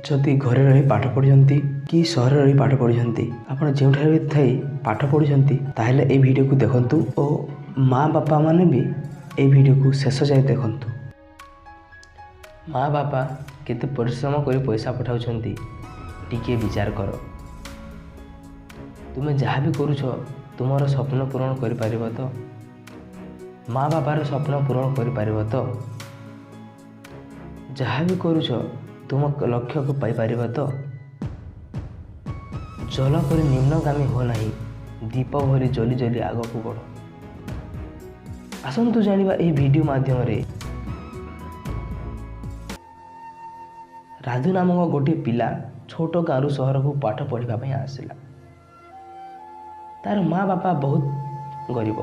जदि घरे रही पाठ पढ़ुଛନ୍ତି कि सहर रही पाठ पढ़ुଛନ୍ତି आपण जोठार भी थी पाठ पढ़ुଛନ୍ତି ताहले ए वीडियो को देखंतु और माँ बापा माने भी ए वीडियो को शेष जाए देखंतु। माँ बापा केते परिश्रम कर पैसा पठाउଛନ୍ତି टिके विचार कर। तुमे जहाँ भी करूछ तुमर स्वप्न पूरण कर पारिबो तो? माँ बापार स्वप्न पूरण कर पारिबो तो? जहाँ भी करूछ तुम लक्ष्य को पाई पारिबो तो? जल कर निम्नगामी हो नहीं, दीप भरी जली जली आग को बढ़। आसतु जानिबा ए वीडियो माध्यम रे राधु नामक गोटे पिला छोट गाँव सहर को पाठ पढ़ाई आसला। तार माँ बापा बहुत गरीब,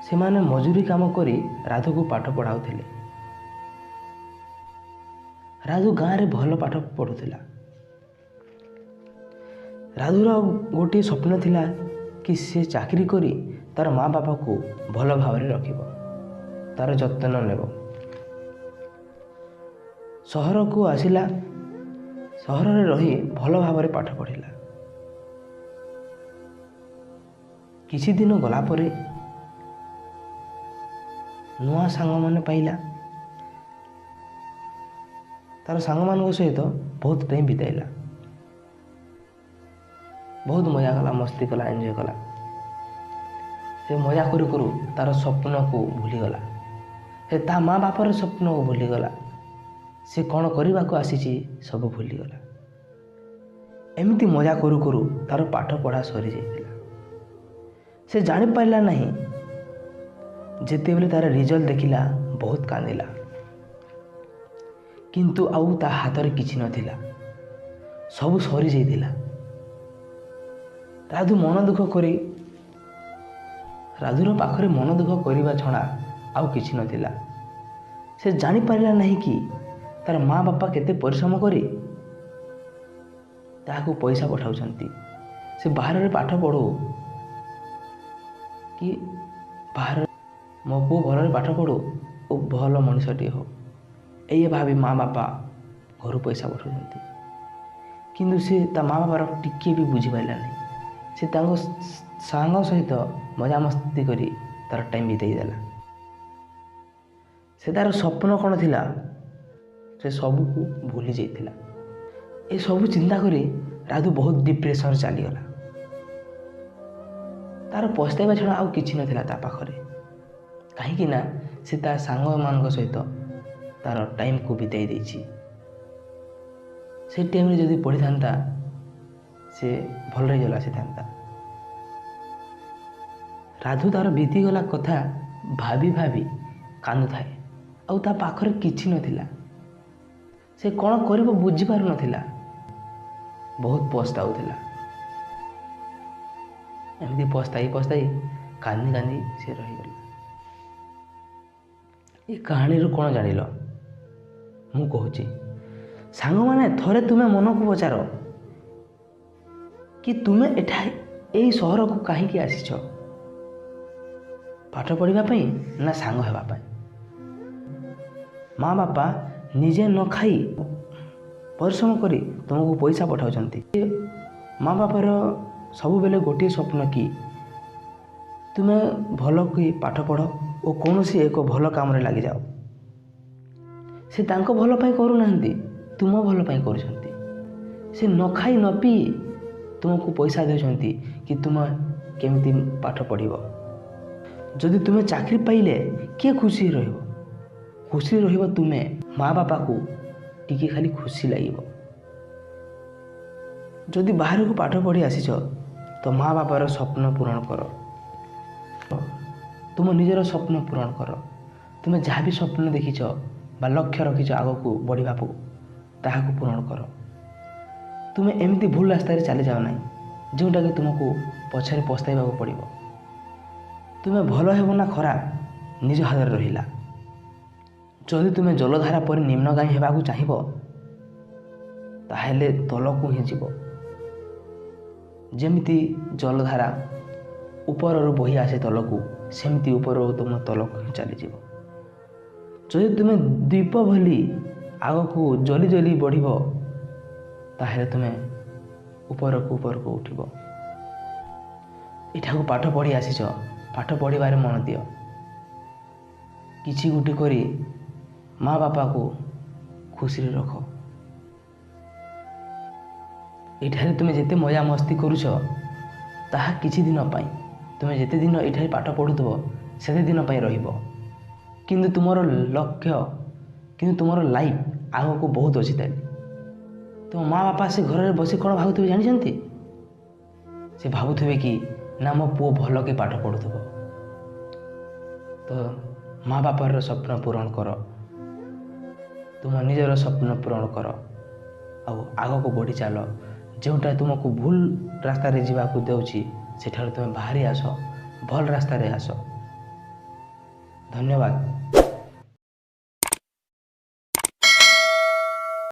से माने मजूरी काम करी राधु को पाठ पढ़ाउथिले। राधु गाँव रे भल पाठ पढ़ुथिला। राधुर गोटे स्वप्न थिला कि से चाकरी करी तार माँ बापा को भल भाव रे रखिबो, तार जत्न नेब। सहर को आसिला, सहर रे रही भल भाव रे पाठ पढ़िला। किछि दिन गला परे नुआ सांग माने पाइला। तार सांग मान सहित बहुत टाइम बिताइला, बहुत मजा कला, मस्ती कला, एंजॉय कला। से मजा करू करू तार स्वप्न को भूलीगला, से ता माँ बापर स्वप्न को भूलीगला, से कौन करने को आसी सब भूलीगला। एमती मजा करू करू तार पाठ पढ़ा सरी जाइतिला। से जानी पाइला नहीं, जेते बेले तार रिजल्ट देखिला बहुत कांदिला, किंतु आउ ता हाथ रे किछि नथिला, सब सरी जाइतिला। राधु मन दुख करी, राधुर पाखरे मन दुख करने छड़ा आउ किछि नथिला। से जानी पारिला नहीं कि तार माँ बापा केते परिश्रम करी ताहाको पैसा पठाउछंती। से बाहर रे पाठ पढ़ो कि बाहर मो पु भल पाठ पढ़ो और भल मनुष्यटी हो, ये भावी माँ बापा घर पैसा पठाउछंती। किंतु से ता माँ बापार टिके भी बुझी पाइला नहीं। से तांको सांग सहित मजा मस्ती करी तार टाइम बिताई देला। से तार स्वप्न कौन थिला से सबू को भूली जाइतिला। ए सबू चिंता करी राधु बहुत डिप्रेशन चलीगला। तार पछताइबा छड़ा आउ किछि नथिला ता पाखरे, कहीं ना से तार सांग मान सहित तार टाइम को बिताई देछि। से टाइम रे जदि पढ़ी थांता से भल रही गला से थांता। राधु तार बीतीगला कथा भाभी भाभी कांदु थाए, आउ ता पाखरे किछि नथिला। से कौन करिबो बुझी पारु नथिला, बहुत पछताउथिला। एमती पछताई पछताई कांदी कांदी से रहीगला। ये कहानी रू कौन जानिल मु कहूची। सांग माने थरे तुमे मन को पचार कि तुमे एठा एई सहर को कहीं आसीछ, पाठ पढ़िबा पई ना सांग हेबा पई? माँ बापा निजे न खाई परिश्रम करी तुमको पैसा पठाउछंती। माँ बापार सब बेले गोटे स्वप्न कि तुमे भल कि पाठ पढ़ और कौन सी एक भल काम रे लगी जाओ। से तांको भल पाई करू नाहंती, तुम भल पाई करूछंती। से न खाई न पी तुमको पैसा देउछंती कि तुम केमिति पाठ पढ़िबो। जदि तुमे चाकरी पाइले किए खुशी रहिबो? खुशी रहिबो तुमे माँ बापा को टिके खाली खुशी लागिबो। जदि बाहर को पाठ पढ़ी आसीछ तो माँ बापार स्वप्न पूरण कर, तुम निजर स्वप्न पूरण कर। तुमे जहाँ भी स्वप्न देखिछ बा लक्ष्य रखिछ आग को बढ़िबा को, ताहाको पूरण कर। तुमे एमती भूल रास्ता रे चली जाओ नहीं, जोटा कि तुमको पछरे पछताइबा को पड़िबो। तुमे भल हेबो ना खराब निज हाथ रे रहिला। जदि तुमे जलधारा पर निम्नगामी हेबा को चाहिबो ताहेले तलकू ही जीवो। जेमिति जलधारा ऊपर बही आसे तलकू, सेमती ऊपर तुम तलक ही चली जीवो। जदि तुमे दीप भली आग को जली जली बढ़िबो ତାହେଲେ ତୁମେ ଉପରକୁ ଉପରକୁ ଉଠିବ। ଏଠାକୁ ପାଠ ପଢ଼ି ଆସିଛ, ପାଠ ପଢ଼ିବାରେ ମନ ଦିଅ। କିଛି ଗୋଟି କରି ମା ବାପାକୁ ଖୁସିରେ ରଖ। ଏଠାରେ ତୁମେ ଯେତେ ମଜାମସ୍ତି କରୁଛ ତାହା କିଛି ଦିନ ପାଇଁ, ତୁମେ ଯେତେ ଦିନ ଏଠାରେ ପାଠ ପଢ଼ୁଥିବ ସେତେ ଦିନ ପାଇଁ ରହିବ। କିନ୍ତୁ ତୁମର ଲକ୍ଷ୍ୟ, କିନ୍ତୁ ତୁମର ଲାଇଫ୍ ଆଗକୁ ବହୁତ ଅଛି। ତାହେଲେ ତୁମ ମା ବାପା ସେ ଘରରେ ବସି କ'ଣ ଭାବୁଥିବେ ଜାଣିଛନ୍ତି? ସେ ଭାବୁଥିବେ କି ନା ମୋ ପୁଅ ଭଲ କି ପାଠ ପଢ଼ୁଥିବ। ତ ମା ବାପାର ସ୍ୱପ୍ନ ପୂରଣ କର, ତୁମ ନିଜର ସ୍ୱପ୍ନ ପୂରଣ କର, ଆଉ ଆଗକୁ ବଢ଼ି ଚାଲ। ଯେଉଁଟା ତୁମକୁ ଭୁଲ ରାସ୍ତାରେ ଯିବାକୁ ଦେଉଛି ସେଠାରୁ ତୁମେ ବାହାରି ଆସ, ଭଲ ରାସ୍ତାରେ ଆସ। ଧନ୍ୟବାଦ।